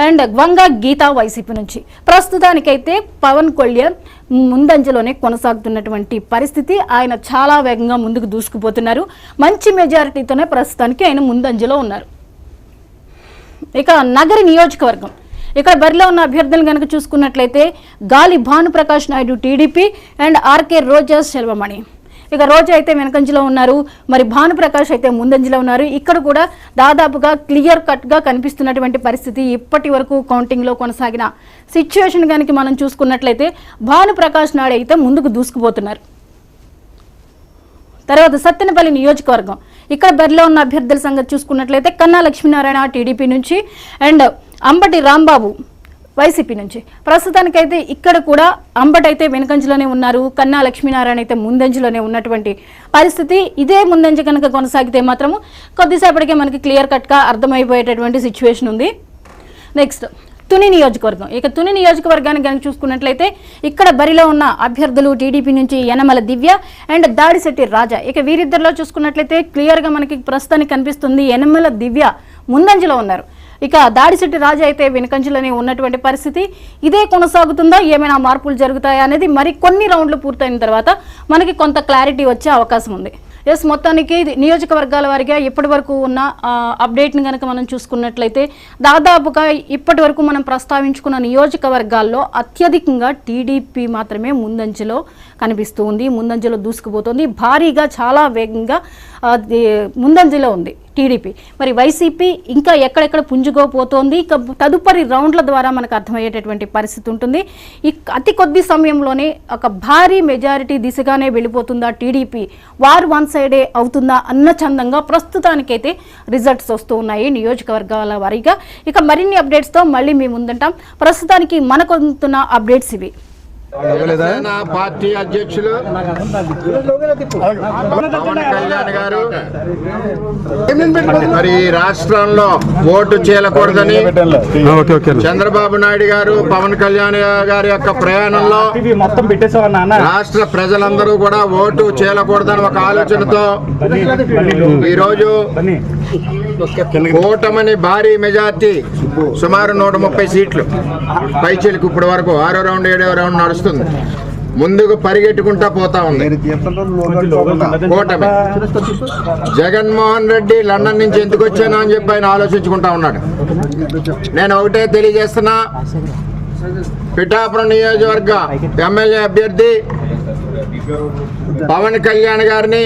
And Vanga Gita YCP నుంచి. ప్రస్తుతానికైతే పవన్ కళ్యాణ్ ముందంజలోనే కొనసాగుతున్నటువంటి పరిస్థితి. ఆయన చాలా వేగంగా ముందుకు దూసుకుపోతున్నారు. మంచి మెజారిటీతోనే ప్రస్తుతానికి ఆయన ముందంజలో ఉన్నారు. ఇక నగరి నియోజకవర్గం, ఇక్కడ బరిలో ఉన్న అభ్యర్థులు కనుక చూసుకున్నట్లయితే Gali Bhanuprakash Naidu TDP and RK Roja Selvamani. ఇక రోజా అయితే వెనకంజలో ఉన్నారు, మరి భానుప్రకాష్ అయితే ముందంజలో ఉన్నారు. ఇక్కడ కూడా దాదాపుగా క్లియర్ కట్గా కనిపిస్తున్నటువంటి పరిస్థితి. ఇప్పటి వరకు కౌంటింగ్లో కొనసాగిన సిచ్యువేషన్ కనుక మనం చూసుకున్నట్లయితే భానుప్రకాష్ నాయుడు అయితే ముందుకు దూసుకుపోతున్నారు. తర్వాత సత్తెనపల్లి నియోజకవర్గం, ఇక్కడ బరిలో ఉన్న అభ్యర్థుల సంగతి చూసుకున్నట్లయితే కన్నా లక్ష్మీనారాయణ టీడీపీ నుంచి అండ్ అంబటి రాంబాబు వైసీపీ నుంచి. ప్రస్తుతానికైతే ఇక్కడ కూడా అంబటి అయితే వెనుకంజలోనే ఉన్నారు, కన్నా లక్ష్మీనారాయణ అయితే ముందంజలోనే ఉన్నటువంటి పరిస్థితి. ఇదే ముందంజ కనుక కొనసాగితే మాత్రము కొద్దిసేపటికే మనకి క్లియర్ కట్గా అర్థమైపోయేటటువంటి సిచ్యువేషన్ ఉంది. నెక్స్ట్ తుని నియోజకవర్గం, ఇక తుని నియోజకవర్గాన్ని కనుక చూసుకున్నట్లయితే ఇక్కడ బరిలో ఉన్న అభ్యర్థులు టీడీపీ నుంచి యనమల దివ్య అండ్ దాడిశెట్టి రాజా. ఇక వీరిద్దరిలో చూసుకున్నట్లయితే క్లియర్గా మనకి ప్రస్తుతానికి కనిపిస్తుంది యనమల దివ్య ముందంజలో ఉన్నారు. ఇక దాడిశెట్టి రాజా అయితే వెనుకంజలోనే ఉన్నటువంటి పరిస్థితి. ఇదే కొనసాగుతుందా, ఏమైనా మార్పులు జరుగుతాయా అనేది మరి కొన్ని రౌండ్లు పూర్తయిన తర్వాత మనకి కొంత క్లారిటీ వచ్చే అవకాశం ఉంది. ఎస్, మొత్తానికి నియోజకవర్గాల వారిగా ఇప్పటి వరకు ఉన్న అప్డేట్ని కనుక మనం చూసుకున్నట్లయితే దాదాపుగా ఇప్పటి వరకు మనం ప్రస్తావించుకున్న నియోజకవర్గాల్లో అత్యధికంగా టీడీపీ మాత్రమే ముందంజలో కనిపిస్తూ ఉంది, ముందంజలో దూసుకుపోతుంది. భారీగా చాలా వేగంగా ముందంజలో ఉంది టీడీపీ. మరి వైసీపీ ఇంకా ఎక్కడెక్కడ పుంజుకోపోతోంది. ఇక తదుపరి రౌండ్ల ద్వారా మనకు అర్థమయ్యేటటువంటి పరిస్థితి ఉంటుంది. అతి కొద్ది సమయంలోనే ఒక భారీ మెజారిటీ దిశగానే వెళ్ళిపోతుందా టీడీపీ, వార్ వన్ సైడే అవుతుందా అన్న చందంగా ప్రస్తుతానికైతే రిజల్ట్స్ వస్తూ ఉన్నాయి నియోజకవర్గాల వారీగా. ఇక మరిన్ని అప్డేట్స్తో మళ్ళీ మేము ముందుంటాం. ప్రస్తుతానికి మనకు అందుతున్న అప్డేట్స్ ఇవి. పార్టీ అధ్యక్షులు పవన్ కళ్యాణ్ గారు మరి రాష్ట్రంలో ఓటు చేయకూడదని చంద్రబాబు నాయుడు గారు పవన్ కళ్యాణ్ గారి యొక్క ప్రయాణంలో రాష్ట్ర ప్రజలందరూ కూడా ఓటు చేయకూడదని ఒక ఆలోచనతో ఈరోజు కూటమిని భారీ మెజార్టీ సుమారు 130 సీట్లు పైచీలకు ఇప్పటి వరకు 6వ రౌండ్ 7వ రౌండ్ నడుస్తుంది. ముందుకు పరిగెట్టుకుంటా పోతా ఉంది కూటమి. జగన్మోహన్ రెడ్డి లండన్ నుంచి ఎందుకు వచ్చాను అని చెప్పి ఆయన ఆలోచించుకుంటా ఉన్నాడు. నేను ఒకటే తెలియజేస్తున్నా, పిఠాపురం నియోజకవర్గ ఎమ్మెల్యే అభ్యర్థి పవన్ కళ్యాణ్ గారిని,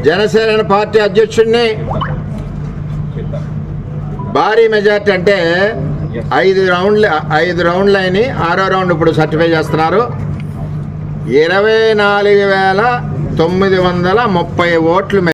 జనసేన పార్టీ అధ్యక్షుడిని భారీ మెజార్టీ అంటే 5 రౌండ్లు అయినాయి. 6వ రౌండ్ ఇప్పుడు సర్టిఫై చేస్తున్నారు. 24,930 ఓట్లు